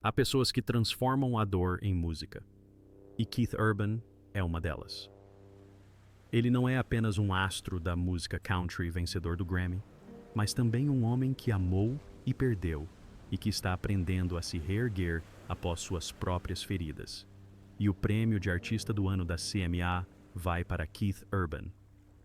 Há pessoas que transformam a dor em música, e Keith Urban é uma delas. Ele não é apenas um astro da música country vencedor do Grammy, mas também um homem que amou e perdeu, e que está aprendendo a se reerguer após suas próprias feridas. E o prêmio de Artista do Ano da CMA vai para Keith Urban.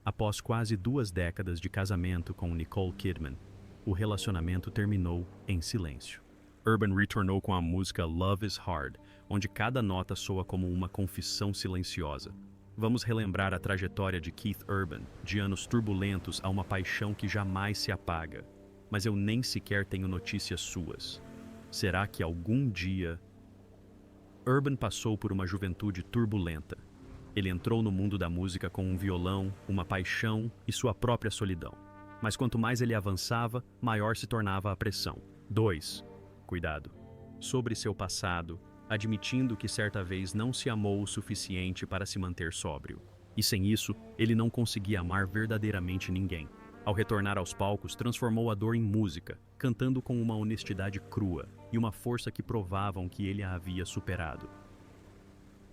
Após quase 2 décadas de casamento com Nicole Kidman, o relacionamento terminou em silêncio. Urban retornou com a música Love is Hard, onde cada nota soa como uma confissão silenciosa. Vamos relembrar a trajetória de Keith Urban, de anos turbulentos a uma paixão que jamais se apaga. Mas eu nem sequer tenho notícias suas. Será que algum dia... Urban passou por uma juventude turbulenta. Ele entrou no mundo da música com um violão, uma paixão e sua própria solidão. Mas quanto mais ele avançava, maior se tornava a pressão. 2. Cuidado. Sobre seu passado, admitindo que certa vez não se amou o suficiente para se manter sóbrio. E sem isso, ele não conseguia amar verdadeiramente ninguém. Ao retornar aos palcos, transformou a dor em música, cantando com uma honestidade crua e uma força que provavam que ele a havia superado.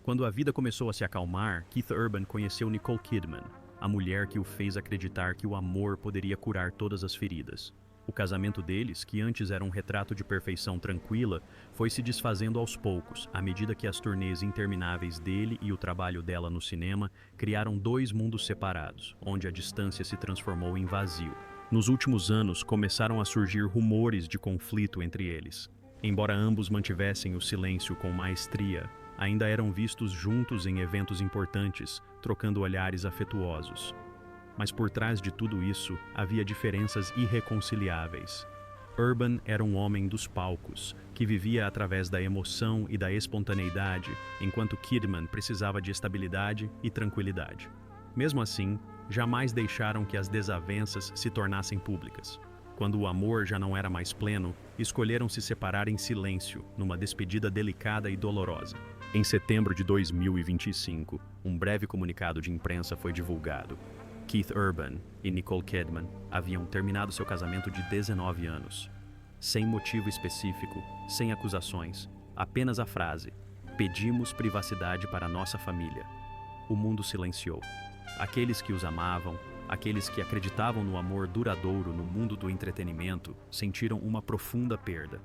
Quando a vida começou a se acalmar, Keith Urban conheceu Nicole Kidman, a mulher que o fez acreditar que o amor poderia curar todas as feridas. O casamento deles, que antes era um retrato de perfeição tranquila, foi se desfazendo aos poucos, à medida que as turnês intermináveis dele e o trabalho dela no cinema criaram 2 mundos separados, onde a distância se transformou em vazio. Nos últimos anos, começaram a surgir rumores de conflito entre eles. Embora ambos mantivessem o silêncio com maestria, ainda eram vistos juntos em eventos importantes, trocando olhares afetuosos. Mas por trás de tudo isso, havia diferenças irreconciliáveis. Urban era um homem dos palcos, que vivia através da emoção e da espontaneidade, enquanto Kidman precisava de estabilidade e tranquilidade. Mesmo assim, jamais deixaram que as desavenças se tornassem públicas. Quando o amor já não era mais pleno, escolheram se separar em silêncio, numa despedida delicada e dolorosa. Em setembro de 2025, um breve comunicado de imprensa foi divulgado. Keith Urban e Nicole Kidman haviam terminado seu casamento de 19 anos. Sem motivo específico, sem acusações, apenas a frase: "Pedimos privacidade para nossa família." O mundo silenciou. Aqueles que os amavam, aqueles que acreditavam no amor duradouro no mundo do entretenimento, sentiram uma profunda perda.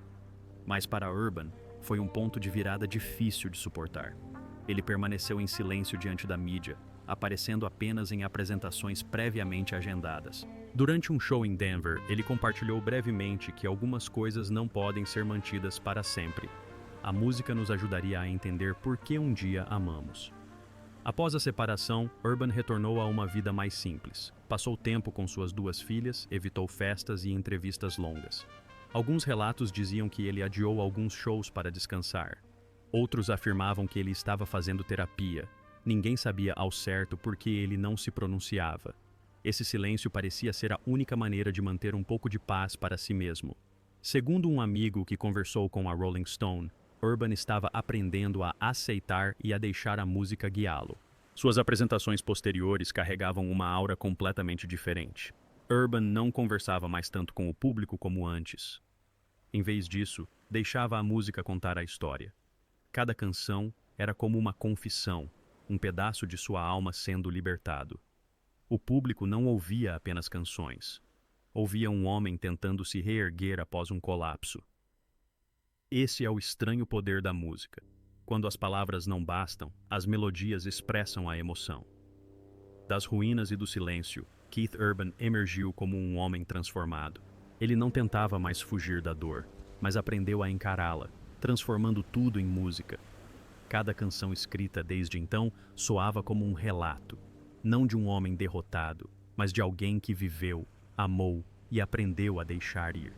Mas para Urban, foi um ponto de virada difícil de suportar. Ele permaneceu em silêncio diante da mídia, aparecendo apenas em apresentações previamente agendadas. Durante um show em Denver, ele compartilhou brevemente que algumas coisas não podem ser mantidas para sempre. A música nos ajudaria a entender por que um dia amamos. Após a separação, Urban retornou a uma vida mais simples. Passou tempo com suas 2 filhas, evitou festas e entrevistas longas. Alguns relatos diziam que ele adiou alguns shows para descansar. Outros afirmavam que ele estava fazendo terapia. Ninguém sabia ao certo por que ele não se pronunciava. Esse silêncio parecia ser a única maneira de manter um pouco de paz para si mesmo. Segundo um amigo que conversou com a Rolling Stone, Urban estava aprendendo a aceitar e a deixar a música guiá-lo. Suas apresentações posteriores carregavam uma aura completamente diferente. Urban não conversava mais tanto com o público como antes. Em vez disso, deixava a música contar a história. Cada canção era como uma confissão, um pedaço de sua alma sendo libertado. O público não ouvia apenas canções. Ouvia um homem tentando se reerguer após um colapso. Esse é o estranho poder da música. Quando as palavras não bastam, as melodias expressam a emoção. Das ruínas e do silêncio, Keith Urban emergiu como um homem transformado. Ele não tentava mais fugir da dor, mas aprendeu a encará-la, transformando tudo em música. Cada canção escrita desde então soava como um relato, não de um homem derrotado, mas de alguém que viveu, amou e aprendeu a deixar ir.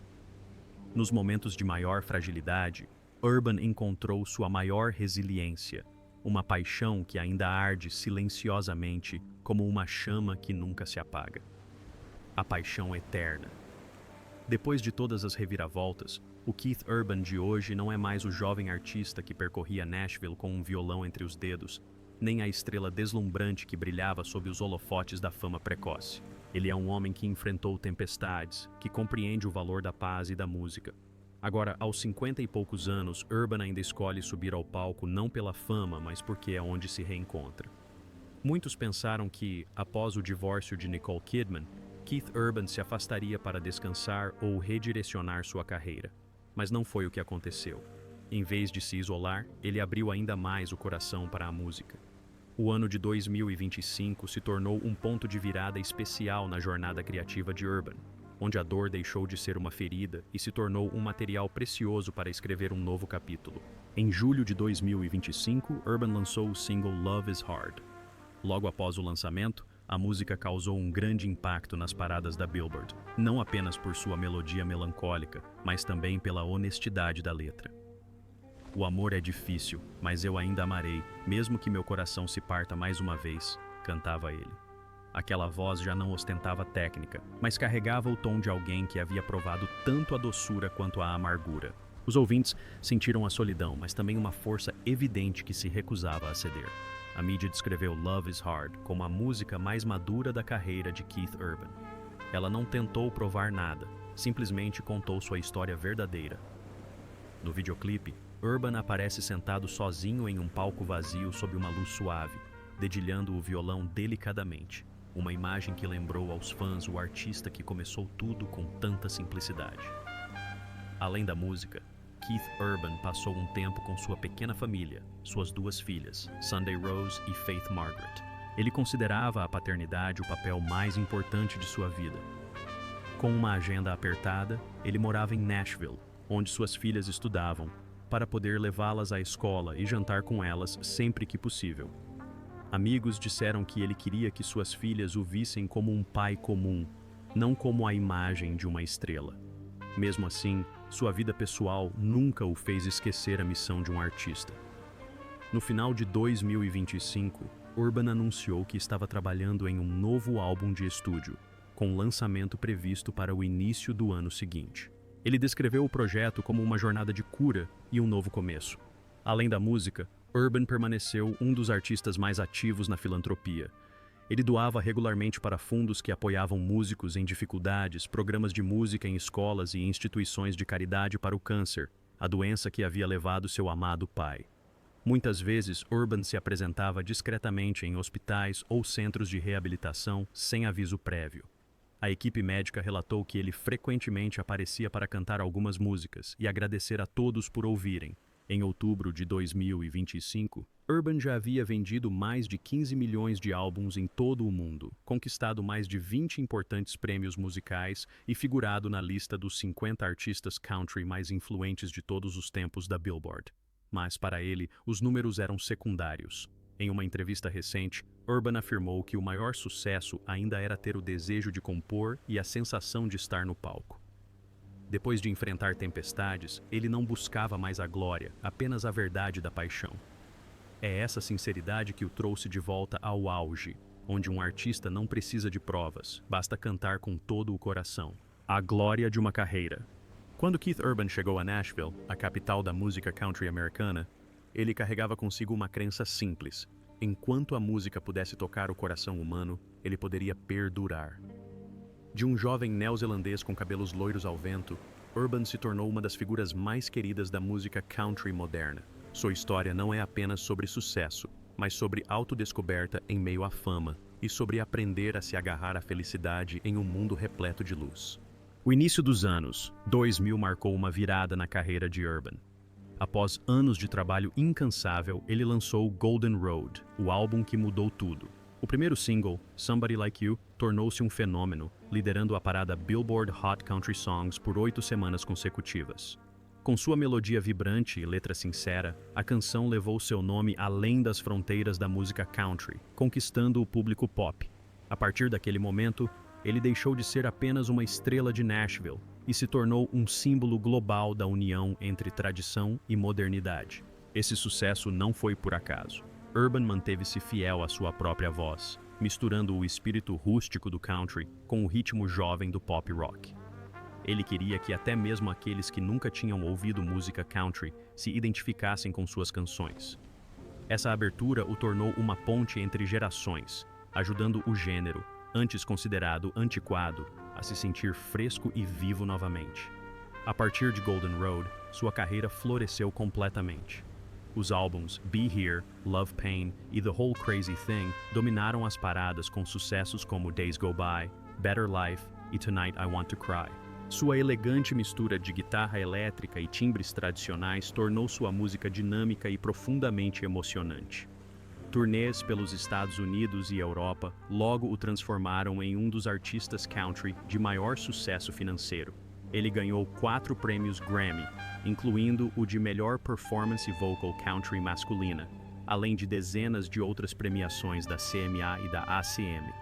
Nos momentos de maior fragilidade, Urban encontrou sua maior resiliência, uma paixão que ainda arde silenciosamente como uma chama que nunca se apaga. A paixão eterna. Depois de todas as reviravoltas, o Keith Urban de hoje não é mais o jovem artista que percorria Nashville com um violão entre os dedos, nem a estrela deslumbrante que brilhava sob os holofotes da fama precoce. Ele é um homem que enfrentou tempestades, que compreende o valor da paz e da música. Agora, aos 50 e poucos anos, Urban ainda escolhe subir ao palco não pela fama, mas porque é onde se reencontra. Muitos pensaram que, após o divórcio de Nicole Kidman, Keith Urban se afastaria para descansar ou redirecionar sua carreira. Mas não foi o que aconteceu. Em vez de se isolar, ele abriu ainda mais o coração para a música. O ano de 2025 se tornou um ponto de virada especial na jornada criativa de Urban, onde a dor deixou de ser uma ferida e se tornou um material precioso para escrever um novo capítulo. Em julho de 2025, Urban lançou o single Love is Hard. Logo após o lançamento, a música causou um grande impacto nas paradas da Billboard, não apenas por sua melodia melancólica, mas também pela honestidade da letra. O amor é difícil, mas eu ainda amarei, mesmo que meu coração se parta mais uma vez, cantava ele. Aquela voz já não ostentava técnica, mas carregava o tom de alguém que havia provado tanto a doçura quanto a amargura. Os ouvintes sentiram a solidão, mas também uma força evidente que se recusava a ceder. A mídia descreveu Love is Hard como a música mais madura da carreira de Keith Urban. Ela não tentou provar nada, simplesmente contou sua história verdadeira. No videoclipe, Urban aparece sentado sozinho em um palco vazio sob uma luz suave, dedilhando o violão delicadamente. Uma imagem que lembrou aos fãs o artista que começou tudo com tanta simplicidade. Além da música, Keith Urban passou um tempo com sua pequena família, suas duas filhas, Sunday Rose e Faith Margaret. Ele considerava a paternidade o papel mais importante de sua vida. Com uma agenda apertada, ele morava em Nashville, onde suas filhas estudavam, para poder levá-las à escola e jantar com elas sempre que possível. Amigos disseram que ele queria que suas filhas o vissem como um pai comum, não como a imagem de uma estrela. Mesmo assim, sua vida pessoal nunca o fez esquecer a missão de um artista. No final de 2025, Urban anunciou que estava trabalhando em um novo álbum de estúdio, com lançamento previsto para o início do ano seguinte. Ele descreveu o projeto como uma jornada de cura e um novo começo. Além da música, Urban permaneceu um dos artistas mais ativos na filantropia. Ele doava regularmente para fundos que apoiavam músicos em dificuldades, programas de música em escolas e instituições de caridade para o câncer, a doença que havia levado seu amado pai. Muitas vezes, Urban se apresentava discretamente em hospitais ou centros de reabilitação sem aviso prévio. A equipe médica relatou que ele frequentemente aparecia para cantar algumas músicas e agradecer a todos por ouvirem. Em outubro de 2025, Urban já havia vendido mais de 15 milhões de álbuns em todo o mundo, conquistado mais de 20 importantes prêmios musicais e figurado na lista dos 50 artistas country mais influentes de todos os tempos da Billboard. Mas, para ele, os números eram secundários. Em uma entrevista recente, Urban afirmou que o maior sucesso ainda era ter o desejo de compor e a sensação de estar no palco. Depois de enfrentar tempestades, ele não buscava mais a glória, apenas a verdade da paixão. É essa sinceridade que o trouxe de volta ao auge, onde um artista não precisa de provas, basta cantar com todo o coração. A glória de uma carreira. Quando Keith Urban chegou a Nashville, a capital da música country americana, ele carregava consigo uma crença simples. Enquanto a música pudesse tocar o coração humano, ele poderia perdurar. De um jovem neozelandês com cabelos loiros ao vento, Urban se tornou uma das figuras mais queridas da música country moderna. Sua história não é apenas sobre sucesso, mas sobre autodescoberta em meio à fama e sobre aprender a se agarrar à felicidade em um mundo repleto de luz. O início dos anos 2000 marcou uma virada na carreira de Urban. Após anos de trabalho incansável, ele lançou Golden Road, o álbum que mudou tudo. O primeiro single, Somebody Like You, tornou-se um fenômeno, liderando a parada Billboard Hot Country Songs por 8 semanas consecutivas. Com sua melodia vibrante e letra sincera, a canção levou seu nome além das fronteiras da música country, conquistando o público pop. A partir daquele momento, ele deixou de ser apenas uma estrela de Nashville e se tornou um símbolo global da união entre tradição e modernidade. Esse sucesso não foi por acaso. Urban manteve-se fiel à sua própria voz, misturando o espírito rústico do country com o ritmo jovem do pop rock. Ele queria que até mesmo aqueles que nunca tinham ouvido música country se identificassem com suas canções. Essa abertura o tornou uma ponte entre gerações, ajudando o gênero, antes considerado antiquado, a se sentir fresco e vivo novamente. A partir de Golden Road, sua carreira floresceu completamente. Os álbuns Be Here, Love Pain e The Whole Crazy Thing dominaram as paradas com sucessos como Days Go By, Better Life e Tonight I Want to Cry. Sua elegante mistura de guitarra elétrica e timbres tradicionais tornou sua música dinâmica e profundamente emocionante. Turnês pelos Estados Unidos e Europa logo o transformaram em um dos artistas country de maior sucesso financeiro. Ele ganhou 4 prêmios Grammy, incluindo o de Melhor Performance Vocal Country Masculina, além de dezenas de outras premiações da CMA e da ACM.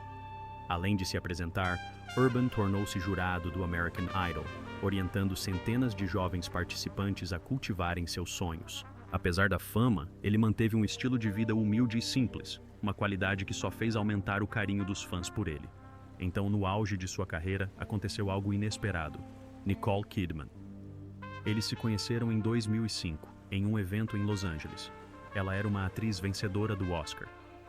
Além de se apresentar, Urban tornou-se jurado do American Idol, orientando centenas de jovens participantes a cultivarem seus sonhos. Apesar da fama, ele manteve um estilo de vida humilde e simples, uma qualidade que só fez aumentar o carinho dos fãs por ele. Então, no auge de sua carreira, aconteceu algo inesperado. Nicole Kidman. Eles se conheceram em 2005, em um evento em Los Angeles. Ela era uma atriz vencedora do Oscar.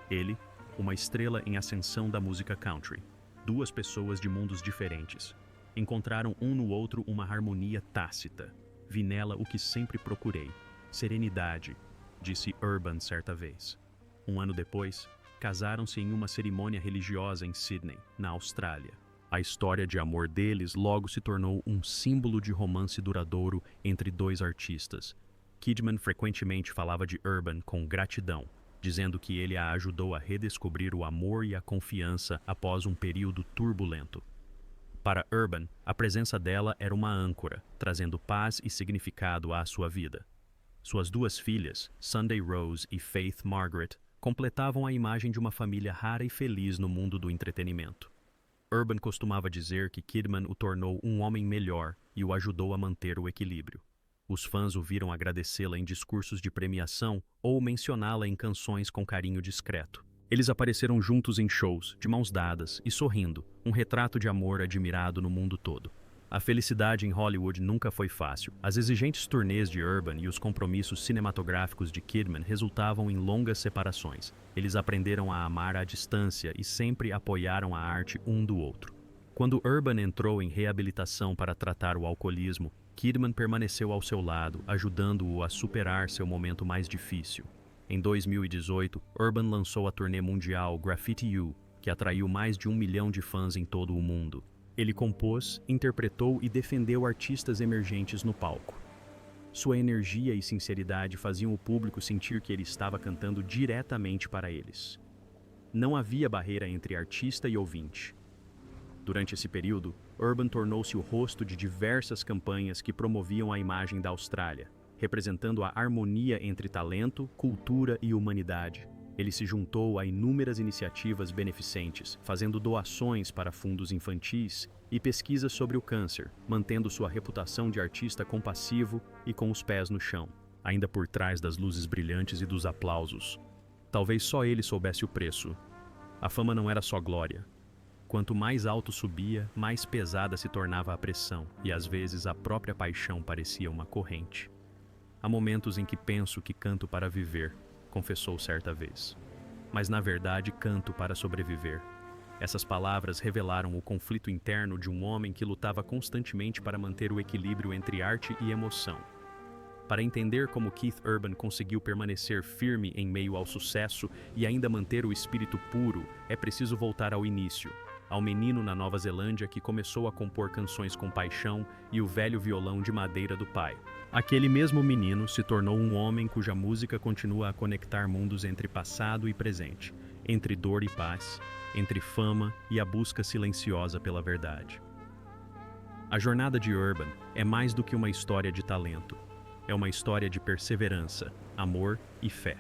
Ele, uma estrela em ascensão da música country. 2 pessoas de mundos diferentes. Encontraram um no outro uma harmonia tácita. Vi nela o que sempre procurei. Serenidade, disse Urban certa vez. Um ano depois, casaram-se em uma cerimônia religiosa em Sydney, na Austrália. A história de amor deles logo se tornou um símbolo de romance duradouro entre 2 artistas. Kidman frequentemente falava de Urban com gratidão, dizendo que ele a ajudou a redescobrir o amor e a confiança após um período turbulento. Para Urban, a presença dela era uma âncora, trazendo paz e significado à sua vida. Suas 2 filhas, Sunday Rose e Faith Margaret, completavam a imagem de uma família rara e feliz no mundo do entretenimento. Urban costumava dizer que Kidman o tornou um homem melhor e o ajudou a manter o equilíbrio. Os fãs o viram agradecê-la em discursos de premiação ou mencioná-la em canções com carinho discreto. Eles apareceram juntos em shows, de mãos dadas e sorrindo, um retrato de amor admirado no mundo todo. A felicidade em Hollywood nunca foi fácil. As exigentes turnês de Urban e os compromissos cinematográficos de Kidman resultavam em longas separações. Eles aprenderam a amar à distância e sempre apoiaram a arte um do outro. Quando Urban entrou em reabilitação para tratar o alcoolismo, Kidman permaneceu ao seu lado, ajudando-o a superar seu momento mais difícil. Em 2018, Urban lançou a turnê mundial Graffiti U, que atraiu mais de 1 milhão de fãs em todo o mundo. Ele compôs, interpretou e defendeu artistas emergentes no palco. Sua energia e sinceridade faziam o público sentir que ele estava cantando diretamente para eles. Não havia barreira entre artista e ouvinte. Durante esse período, Urban tornou-se o rosto de diversas campanhas que promoviam a imagem da Austrália, representando a harmonia entre talento, cultura e humanidade. Ele se juntou a inúmeras iniciativas beneficentes, fazendo doações para fundos infantis e pesquisas sobre o câncer, mantendo sua reputação de artista compassivo e com os pés no chão, ainda por trás das luzes brilhantes e dos aplausos. Talvez só ele soubesse o preço. A fama não era só glória. Quanto mais alto subia, mais pesada se tornava a pressão, e às vezes a própria paixão parecia uma corrente. Há momentos em que penso que canto para viver, confessou certa vez. Mas na verdade canto para sobreviver. Essas palavras revelaram o conflito interno de um homem que lutava constantemente para manter o equilíbrio entre arte e emoção. Para entender como Keith Urban conseguiu permanecer firme em meio ao sucesso e ainda manter o espírito puro, é preciso voltar ao início, ao menino na Nova Zelândia que começou a compor canções com paixão e o velho violão de madeira do pai. Aquele mesmo menino se tornou um homem cuja música continua a conectar mundos entre passado e presente, entre dor e paz, entre fama e a busca silenciosa pela verdade. A jornada de Urban é mais do que uma história de talento. É uma história de perseverança, amor e fé.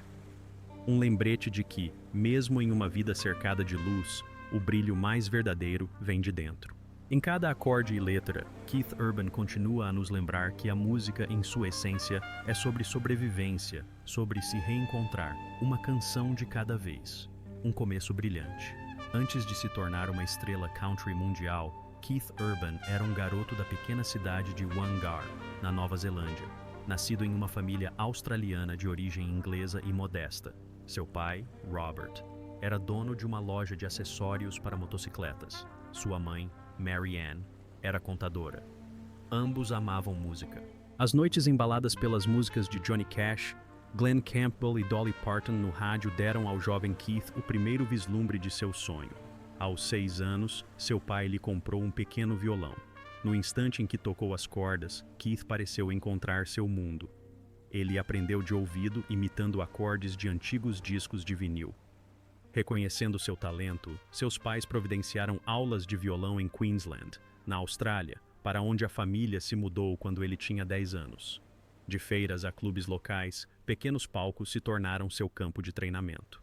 Um lembrete de que, mesmo em uma vida cercada de luz, o brilho mais verdadeiro vem de dentro. Em cada acorde e letra, Keith Urban continua a nos lembrar que a música, em sua essência, é sobre sobrevivência, sobre se reencontrar, uma canção de cada vez, um começo brilhante. Antes de se tornar uma estrela country mundial, Keith Urban era um garoto da pequena cidade de Wangar, na Nova Zelândia, nascido em uma família australiana de origem inglesa e modesta. Seu pai, Robert, era dono de uma loja de acessórios para motocicletas. Sua mãe, Mary Ann, era contadora. ambos amavam música. As noites embaladas pelas músicas de Johnny Cash, Glenn Campbell e Dolly Parton no rádio deram ao jovem Keith o primeiro vislumbre de seu sonho. Aos 6 anos, seu pai lhe comprou um pequeno violão. No instante em que tocou as cordas, Keith pareceu encontrar seu mundo. Ele aprendeu de ouvido, imitando acordes de antigos discos de vinil. Reconhecendo seu talento, seus pais providenciaram aulas de violão em Queensland, na Austrália, para onde a família se mudou quando ele tinha 10 anos. De feiras a clubes locais, pequenos palcos se tornaram seu campo de treinamento.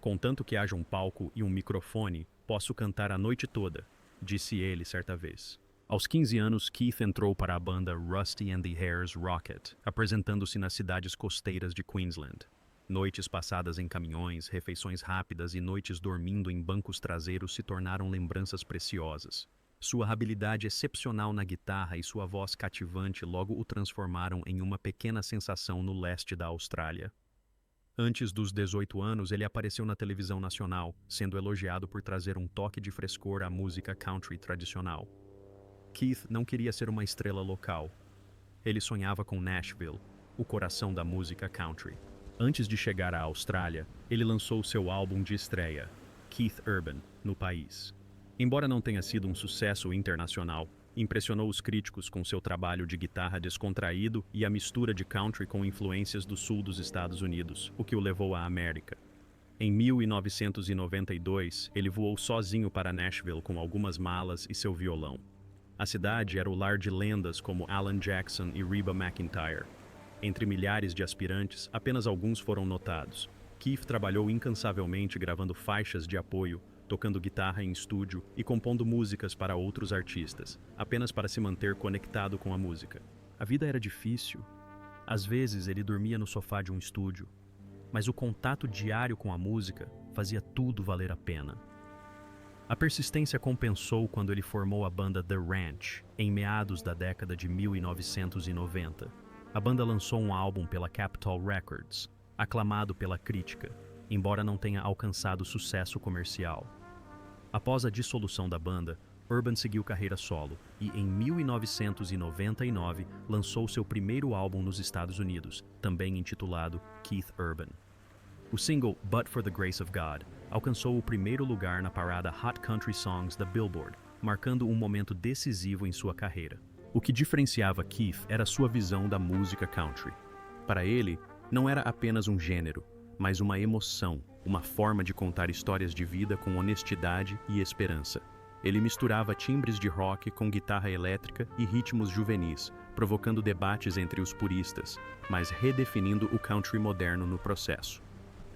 "Contanto que haja um palco e um microfone, posso cantar a noite toda", disse ele certa vez. Aos 15 anos, Keith entrou para a banda Rusty and the Hares Rocket, apresentando-se nas cidades costeiras de Queensland. Noites passadas em caminhões, refeições rápidas e noites dormindo em bancos traseiros se tornaram lembranças preciosas. Sua habilidade excepcional na guitarra e sua voz cativante logo o transformaram em uma pequena sensação no leste da Austrália. Antes dos 18 anos, ele apareceu na televisão nacional, sendo elogiado por trazer um toque de frescor à música country tradicional. Keith não queria ser uma estrela local. Ele sonhava com Nashville, o coração da música country. Antes de chegar à Austrália, ele lançou seu álbum de estreia, Keith Urban, no país. Embora não tenha sido um sucesso internacional, impressionou os críticos com seu trabalho de guitarra descontraído e a mistura de country com influências do sul dos Estados Unidos, o que o levou à América. Em 1992, ele voou sozinho para Nashville com algumas malas e seu violão. A cidade era o lar de lendas como Alan Jackson e Reba McEntire. Entre milhares de aspirantes, apenas alguns foram notados. Keith trabalhou incansavelmente gravando faixas de apoio, tocando guitarra em estúdio e compondo músicas para outros artistas, apenas para se manter conectado com a música. A vida era difícil. Às vezes ele dormia no sofá de um estúdio, mas o contato diário com a música fazia tudo valer a pena. A persistência compensou quando ele formou a banda The Ranch, em meados da década de 1990. A banda lançou um álbum pela Capitol Records, aclamado pela crítica, embora não tenha alcançado sucesso comercial. Após a dissolução da banda, Urban seguiu carreira solo e, em 1999, lançou seu primeiro álbum nos Estados Unidos, também intitulado Keith Urban. O single But for the Grace of God alcançou o primeiro lugar na parada Hot Country Songs da Billboard, marcando um momento decisivo em sua carreira. O que diferenciava Keith era sua visão da música country. Para ele, não era apenas um gênero, mas uma emoção, uma forma de contar histórias de vida com honestidade e esperança. Ele misturava timbres de rock com guitarra elétrica e ritmos juvenis, provocando debates entre os puristas, mas redefinindo o country moderno no processo.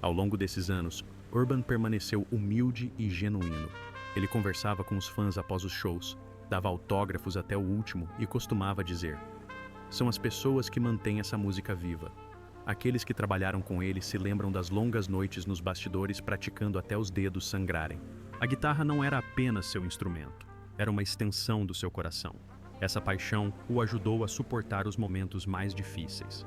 Ao longo desses anos, Urban permaneceu humilde e genuíno. Ele conversava com os fãs após os shows, dava autógrafos até o último e costumava dizer: "São as pessoas que mantêm essa música viva. Aqueles que trabalharam com ele se lembram das longas noites nos bastidores praticando até os dedos sangrarem." A guitarra não era apenas seu instrumento, era uma extensão do seu coração. Essa paixão o ajudou a suportar os momentos mais difíceis.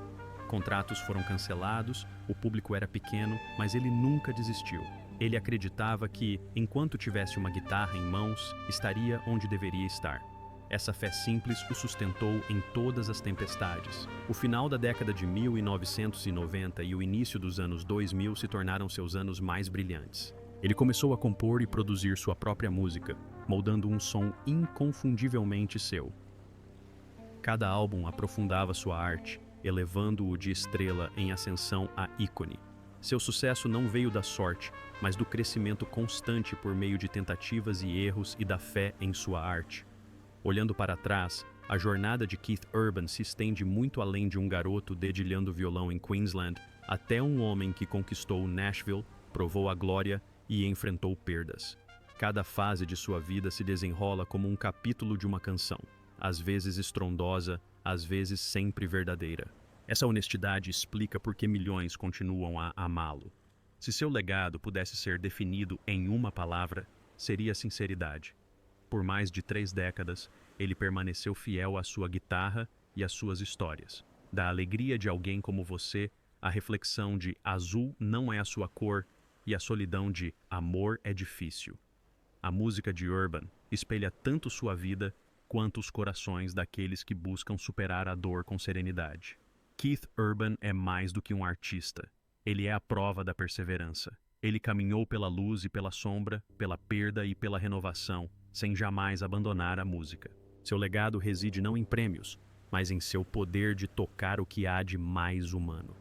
Contratos foram cancelados, o público era pequeno, mas ele nunca desistiu. Ele acreditava que, enquanto tivesse uma guitarra em mãos, estaria onde deveria estar. Essa fé simples o sustentou em todas as tempestades. O final da década de 1990 e o início dos anos 2000 se tornaram seus anos mais brilhantes. Ele começou a compor e produzir sua própria música, moldando um som inconfundivelmente seu. Cada álbum aprofundava sua arte, elevando-o de estrela em ascensão a ícone. Seu sucesso não veio da sorte, mas do crescimento constante por meio de tentativas e erros e da fé em sua arte. Olhando para trás, a jornada de Keith Urban se estende muito além de um garoto dedilhando violão em Queensland até um homem que conquistou Nashville, provou a glória e enfrentou perdas. Cada fase de sua vida se desenrola como um capítulo de uma canção, às vezes estrondosa, às vezes sempre verdadeira. Essa honestidade explica por que milhões continuam a amá-lo. Se seu legado pudesse ser definido em uma palavra, seria sinceridade. Por mais de 3 décadas, ele permaneceu fiel à sua guitarra e às suas histórias. Da alegria de alguém como você, à reflexão de azul não é a sua cor e a solidão de amor é difícil. A música de Urban espelha tanto sua vida quanto os corações daqueles que buscam superar a dor com serenidade. Keith Urban é mais do que um artista. Ele é a prova da perseverança. Ele caminhou pela luz e pela sombra, pela perda e pela renovação, sem jamais abandonar a música. Seu legado reside não em prêmios, mas em seu poder de tocar o que há de mais humano.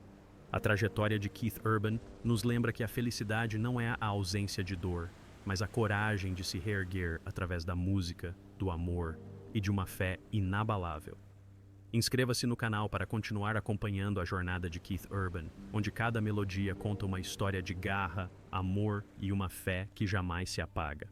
A trajetória de Keith Urban nos lembra que a felicidade não é a ausência de dor, mas a coragem de se reerguer através da música, do amor e de uma fé inabalável. Inscreva-se no canal para continuar acompanhando a jornada de Keith Urban, onde cada melodia conta uma história de garra, amor e uma fé que jamais se apaga.